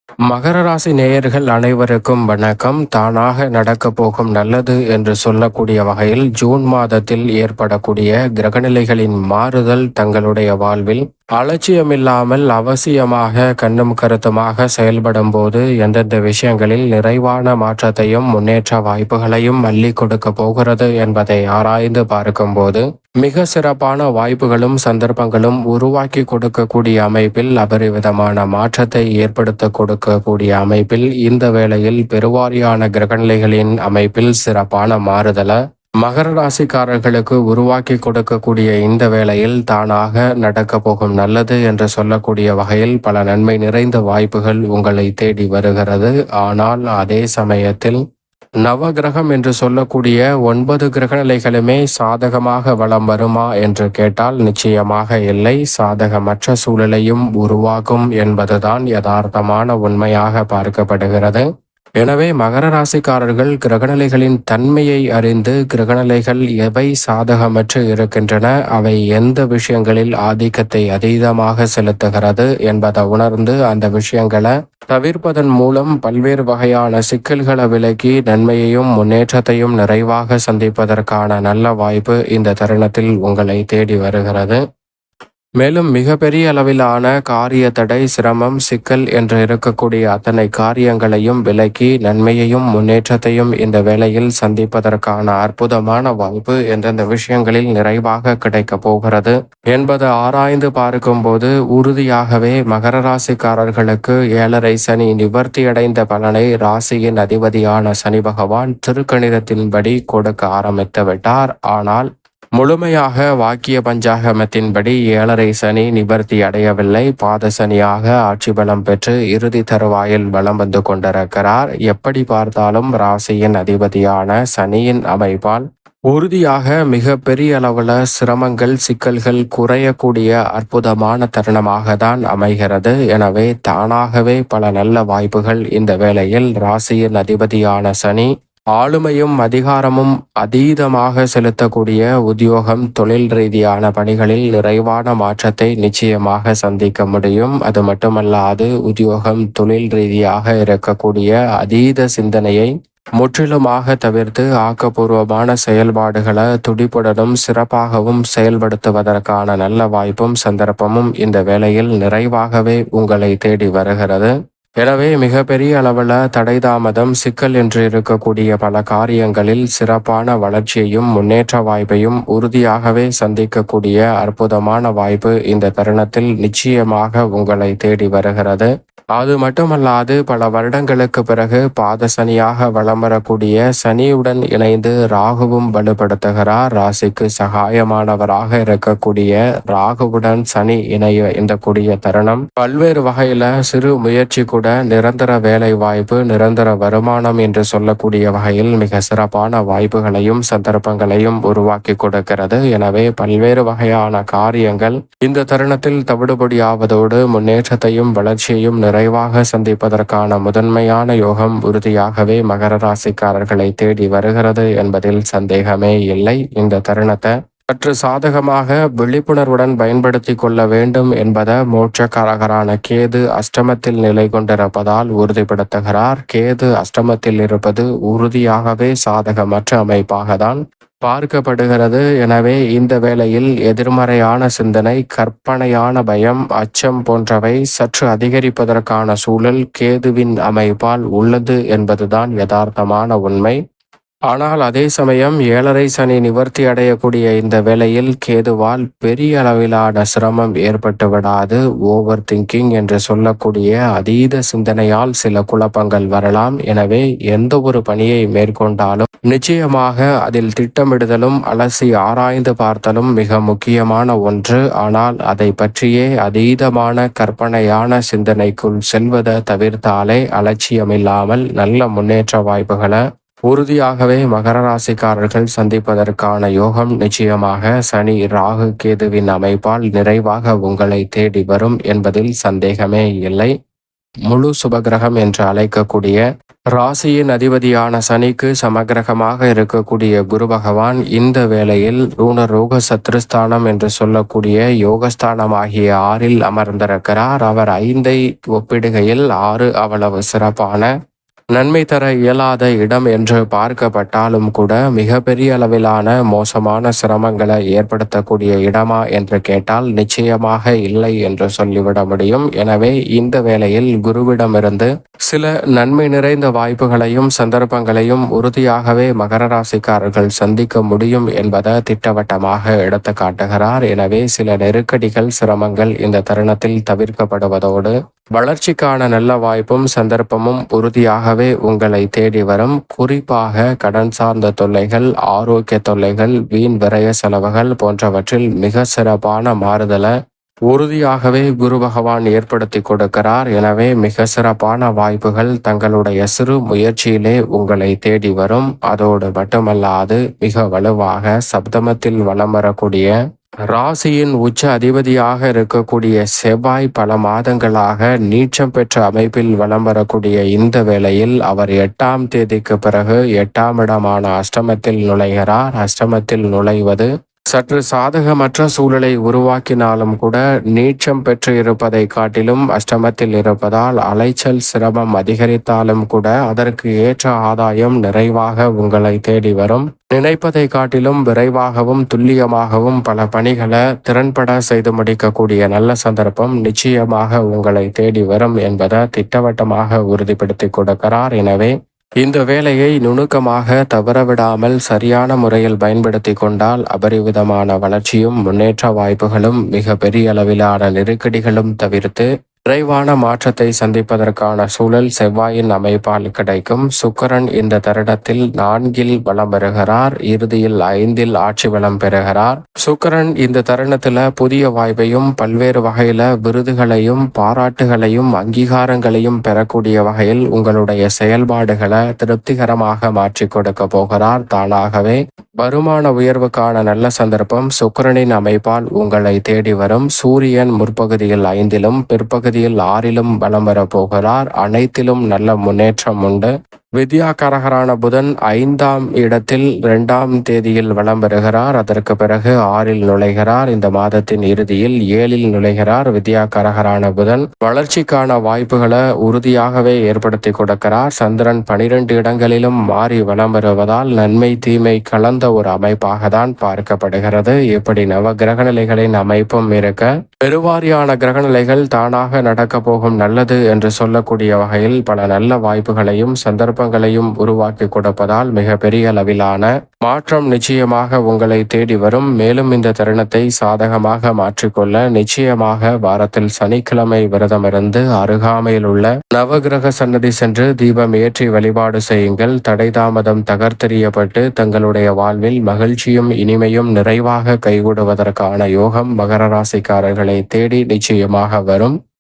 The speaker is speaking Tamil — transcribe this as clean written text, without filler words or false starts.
மகர ராசி நேயர்கள் அனைவருக்கும் வணக்கம். தானாக நடக்கப் போகும் நல்லது என்று சொல்லக்கூடிய வகையில் ஜூன் மாதத்தில் ஏற்படக்கூடிய கிரகநிலைகளின் மாறுதல் தங்களுடைய வாழ்வில் அலட்சியமில்லாமல் அவசியமாக கண்ணும் கருத்துமாக செயல்படும் போது எந்தெந்த விஷயங்களில் நிறைவான மாற்றத்தையும் முன்னேற்ற வாய்ப்புகளையும் அள்ளி கொடுக்க போகிறது என்பதை ஆராய்ந்து பார்க்கும்போது மிக சிறப்பான வாய்ப்புகளும் சந்தர்ப்பங்களும் உருவாக்கி கொடுக்கக்கூடிய அமைப்பில் அபரிவிதமான மாற்றத்தை ஏற்படுத்த கொடுக்கக்கூடிய அமைப்பில் இந்த வேளையில் பெருவாரியான கிரகநிலைகளின் அமைப்பில் சிறப்பான மாறுதலை மகர ராசிக்காரர்களுக்கு உருவாக்கி கொடுக்கக்கூடிய இந்த வேளையில் தானாக நடக்க போகும் நல்லது என்று சொல்லக்கூடிய வகையில் பல நன்மை நிறைந்த வாய்ப்புகள் உங்களை தேடி வருகிறது. ஆனால் அதே சமயத்தில் நவகிரகம் என்று சொல்லக்கூடிய 9 கிரகநிலைகளுமே சாதகமாக வலம் வருமா என்று கேட்டால் நிச்சயமாக இல்லை. சாதகமற்ற சூழலையும் உருவாக்கும் என்பதுதான் யதார்த்தமான உண்மையாக பார்க்கப்படுகிறது. எனவே மகர ராசிக்காரர்கள் கிரகநிலைகளின் தன்மையை அறிந்து கிரகநிலைகள் எவை சாதகமற்று இருக்கின்றன, அவை எந்த விஷயங்களில் ஆதிக்கத்தை அதீதமாக செலுத்துகிறது என்பதை உணர்ந்து அந்த விஷயங்களை தவிர்ப்பதன் மூலம் பல்வேறு வகையான சிக்கல்களை விலக்கி நன்மையையும் முன்னேற்றத்தையும் நிறைவாக சந்திப்பதற்கான நல்ல வாய்ப்பு இந்த தருணத்தில் உங்களை தேடி வருகிறது. மேலும் மிகப்பெரிய அளவிலான காரிய தடை, சிரமம், சிக்கல் என்று இருக்கக்கூடிய அத்தனை காரியங்களையும் விலக்கி நன்மையையும் முன்னேற்றத்தையும் இந்த வேளையில் சந்திப்பதற்கான அற்புதமான வாய்ப்பு எந்தெந்த விஷயங்களில் நிறைவாக கிடைக்க போகிறது என்பதை ஆராய்ந்து பார்க்கும்போது உறுதியாகவே மகர ராசிக்காரர்களுக்கு 7.5 சனி நிவர்த்தியடைந்த பலனை ராசியின் அதிபதியான சனி பகவான் திருக்கணிதத்தின்படி கொடுக்க ஆரம்பித்து விட்டார். ஆனால் முழுமையாக வாக்கிய பஞ்சாகமத்தின்படி 7.5 சனி நிவர்த்தி அடையவில்லை. பாத சனியாக ஆட்சி பலம் பெற்று இறுதி தருவாயில் வலம் வந்து கொண்டிருக்கிறார். எப்படி பார்த்தாலும் ராசியின் அதிபதியான சனியின் அமைப்பால் உறுதியாக மிக பெரிய அளவுல சிரமங்கள், சிக்கல்கள் குறையக்கூடிய அற்புதமான தருணமாக தான் அமைகிறது. எனவே தானாகவே பல நல்ல வாய்ப்புகள் இந்த வேளையில் ராசியின் அதிபதியான சனி ஆளுமையும் அதிகாரமும் அதீதமாக செலுத்தக்கூடிய உத்தியோகம், தொழில் ரீதியான பணிகளில் நிறைவான மாற்றத்தை நிச்சயமாக சந்திக்க முடியும். அது மட்டுமல்லாது உத்தியோகம், தொழில் ரீதியாக இருக்கக்கூடிய அதீத சிந்தனையை முற்றிலுமாக தவிர்த்து ஆக்கப்பூர்வமான செயல்பாடுகளை துடிப்புடனும் சிறப்பாகவும் செயல்படுத்துவதற்கான நல்ல வாய்ப்பும் சந்தர்ப்பமும் இந்த வேளையில் நிறைவாகவே உங்களை தேடி வருகிறது. எனவே மிகப்பெரிய அளவில் தடை, தாமதம், சிக்கல் என்று இருக்கக்கூடிய பல காரியங்களில் சிறப்பான வளர்ச்சியையும் முன்னேற்ற வாய்ப்பையும் உறுதியாகவே சந்திக்கக்கூடிய அற்புதமான வாய்ப்பு இந்த தருணத்தில் நிச்சயமாக உங்களை தேடி வருகிறது. அது மட்டுமல்லாது பல வருடங்களுக்கு பிறகு பாத சனியாக வலம் வரக்கூடிய சனியுடன் இணைந்து ராகுவும் வலுப்படுத்துகிறார். ராசிக்கு சகாயமானவராக இருக்கக்கூடிய ராகுவுடன் சனி இணைய இந்த கூடிய தருணம் பல்வேறு வகையில சிறு முயற்சி கூட நிரந்தர வேலை வாய்ப்பு, நிரந்தர வருமானம் என்று சொல்லக்கூடிய வகையில் மிக சிறப்பான வாய்ப்புகளையும் சந்தர்ப்பங்களையும் உருவாக்கி கொடுக்கிறது. எனவே பல்வேறு வகையான காரியங்கள் இந்த தருணத்தில் தவிடுபடியாவதோடு முன்னேற்றத்தையும் வளர்ச்சியையும் நிறைவாக சந்திப்பதற்கான முதன்மையான யோகம் உறுதியாகவே மகர ராசிக்காரர்களை தேடி வருகிறது என்பதில் சந்தேகமே இல்லை. இந்த தருணத்தை சற்று சாதகமாக விழிப்புணர்வுடன் பயன்படுத்தி கொள்ள வேண்டும் என்பதை மோட்சக்காரகரான கேது அஷ்டமத்தில் நிலை கொண்டிருப்பதால் உறுதிப்படுத்துகிறார். கேது அஷ்டமத்தில் இருப்பது உறுதியாகவே சாதகமற்ற அமைப்பாக தான் பார்க்கப்படுகிறது. எனவே இந்த வேளையில் எதிர்மறையான சிந்தனை, கற்பனையான பயம், அச்சம் போன்றவை சற்று அதிகரிப்பதற்கான சூழல் கேதுவின் அமைப்பால் உள்ளது என்பதுதான் யதார்த்தமான உண்மை. ஆனால் அதே சமயம் 7.5 சனி நிவர்த்தி அடையக்கூடிய இந்த வேளையில் கேதுவால் பெரிய அளவிலான சிரமம் ஏற்பட்டு விடாது. ஓவர் திங்கிங் என்று சொல்லக்கூடிய அதீத சிந்தனையால் சில குழப்பங்கள் வரலாம். எனவே எந்த ஒரு பணியை மேற்கொண்டாலும் நிச்சயமாக அதில் திட்டமிடுதலும் அலசி ஆராய்ந்து பார்த்தலும் மிக முக்கியமான ஒன்று. ஆனால் அதை பற்றியே அதீதமான கற்பனையான சிந்தனைக்குள் செல்வதை தவிர்த்தாலே அலட்சியமில்லாமல் நல்ல முன்னேற்ற வாய்ப்புகளை உறுதியாகவே மகர ராசிக்காரர்கள் சந்திப்பதற்கான யோகம் நிச்சயமாக சனி, ராகு, கேதுவின் அமைப்பால் நிறைவாக உங்களை தேடி வரும் என்பதில் சந்தேகமே இல்லை. முழு சுபகிரகம் என்று அழைக்கக்கூடிய ராசியின் அதிபதியான சனிக்கு சமகிரகமாக இருக்கக்கூடிய குரு பகவான் இந்த வேளையில் ருணரோக சத்ருஸ்தானம் என்று சொல்லக்கூடிய யோகஸ்தானம் ஆகிய 6ல் அமர்ந்திருக்கிறார். அவர் 5ஐ ஒப்பிடுகையில் 6 அவ்வளவு சிறப்பான நன்மை தர இயலாத இடம் என்று பார்க்கப்பட்டாலும் கூட மிகப்பெரிய அளவிலான மோசமான சிரமங்களை ஏற்படுத்தக்கூடிய இடமா என்று கேட்டால் நிச்சயமாக இல்லை என்று சொல்லிவிட முடியும். எனவே இந்த வேளையில் குருவிடமிருந்து சில நன்மை நிறைந்த வாய்ப்புகளையும் சந்தர்ப்பங்களையும் உறுதியாகவே மகர ராசிக்காரர்கள் சந்திக்க முடியும் என்பதை திட்டவட்டமாக எடுத்து காட்டுகிறார். எனவே சில நெருக்கடிகள் சிரமங்கள் இந்த தருணத்தில் தவிர்க்கப்படுவதோடு வளர்ச்சிக்கான நல்ல வாய்ப்பும் சந்தர்ப்பமும் உறுதியாகவே உங்களை தேடி வரும். குறிப்பாக கடன் சார்ந்த தொல்லைகள், ஆரோக்கிய தொல்லைகள், வீண் விரய செலவுகள் போன்றவற்றில் மிக சிறப்பான மாறுதலை உறுதியாகவே குரு பகவான் ஏற்படுத்தி கொடுக்கிறார். எனவே மிக சிறப்பான வாய்ப்புகள் தங்களுடைய சிறு முயற்சியிலே உங்களை தேடி வரும். அதோடு மட்டுமல்லாது மிக வலுவாக சப்தமத்தில் வலம் வரக்கூடிய ராசியின் உச்ச அதிபதியாக இருக்கக்கூடிய செவ்வாய் பல மாதங்களாக நீச்சம் பெற்ற அமைப்பில் வலம் வரக்கூடிய இந்த வேளையில் அவர் 8ஆம் தேதிக்கு பிறகு 8ஆம் இடமான அஷ்டமத்தில் நுழைகிறார். அஷ்டமத்தில் நுழைவது சற்று சாதகமற்ற சூழலை உருவாக்கினாலும் கூட நீச்சம் பெற்று இருப்பதை காட்டிலும் அஷ்டமத்தில் இருப்பதால் அலைச்சல் சிரமம் அதிகரித்தாலும் கூட அதற்கு ஏற்ற ஆதாயம் நிறைவாக உங்களை தேடி வரும். நினைப்பதை காட்டிலும் விரைவாகவும் துல்லியமாகவும் பல பணிகளை திறன்பட செய்து முடிக்கக்கூடிய நல்ல சந்தர்ப்பம் நிச்சயமாக உங்களை தேடி வரும் என்பதை திட்டவட்டமாக உறுதிப்படுத்தி கொடுக்கிறார். எனவே இந்த வேலையை நுணுக்கமாக தவறவிடாமல் சரியான முறையில் பயன்படுத்தி கொண்டால் அபரிவிதமான வளர்ச்சியும் முன்னேற்ற வாய்ப்புகளும் மிக பெரிய அளவிலான நெருக்கடிகளும் தவிர்த்து விரைவான மாற்றத்தை சந்திப்பதற்கான சூழல் செவ்வாயின் அமைப்பால் கிடைக்கும். சுக்கிரன் இந்த தருணத்தில் 4ல் பலம் பெறுகிறார். இறுதியில் 5ல் ஆட்சி பலம் பெறுகிறார். சுக்கிரன் இந்த தருணத்துல புதிய வாய்ப்பையும் பல்வேறு வகையில விருதுகளையும் பாராட்டுகளையும் அங்கீகாரங்களையும் பெறக்கூடிய வகையில் உங்களுடைய செயல்பாடுகளை திருப்திகரமாக மாற்றி கொடுக்க போகிறார். தானாகவே வருமான உயர்வுக்கான நல்ல சந்தர்ப்பம் சுக்கிரனின் அமைப்பால் உங்களை தேடி வரும். சூரியன் முற்பகுதியில் 5லும் பிற்பகுதியில் 6லும் பலம் பெற போகிறார். அனைத்திலும் நல்ல முன்னேற்றம் உண்டு. வித்யாகாரகரான புதன் 5ஆம் இடத்தில் 2ஆம் தேதியில் வலம் பெறுகிறார். அதற்கு பிறகு 6ல் நுழைகிறார். இந்த மாதத்தின் இறுதியில் 7ல் நுழைகிறார். வித்யாகாரகரான புதன் வளர்ச்சிக்கான வாய்ப்புகளை உறுதியாகவே ஏற்படுத்தி கொடுக்கிறார். சந்திரன் 12 இடங்களிலும் மாறி வலம் பெறுவதால் நன்மை தீமை கலந்த ஒரு அமைப்பாக தான் பார்க்கப்படுகிறது. இப்படி நவ கிரகநிலைகளின் அமைப்பும் இருக்க பெருவாரியான கிரகநிலைகள் தானாக நடக்க போகும் நல்லது என்று சொல்லக்கூடிய வகையில் பல நல்ல வாய்ப்புகளையும் சந்தர்ப்பங்களையும் உருவாக்கி கொடுப்பதால் மிக பெரிய அளவிலான மாற்றம் நிச்சயமாக உங்களை தேடி வரும். மேலும் இந்த தருணத்தை சாதகமாக மாற்றிக்கொள்ள நிச்சயமாக வாரத்தில் சனிக்கிழமை விரதமிருந்து அருகாமையில் உள்ள நவகிரக சன்னதி சென்று தீபம் ஏற்றி வழிபாடு செய்யுங்கள். தடை தாமதம் தகர்த்தெறியப்பட்டு தங்களுடைய வாழ்வில் மகிழ்ச்சியும் இனிமையும் நிறைவாக கைகூடுவதற்கான யோகம் மகர ராசிக்காரர்களை தேடி நிச்சயமாக வரும்.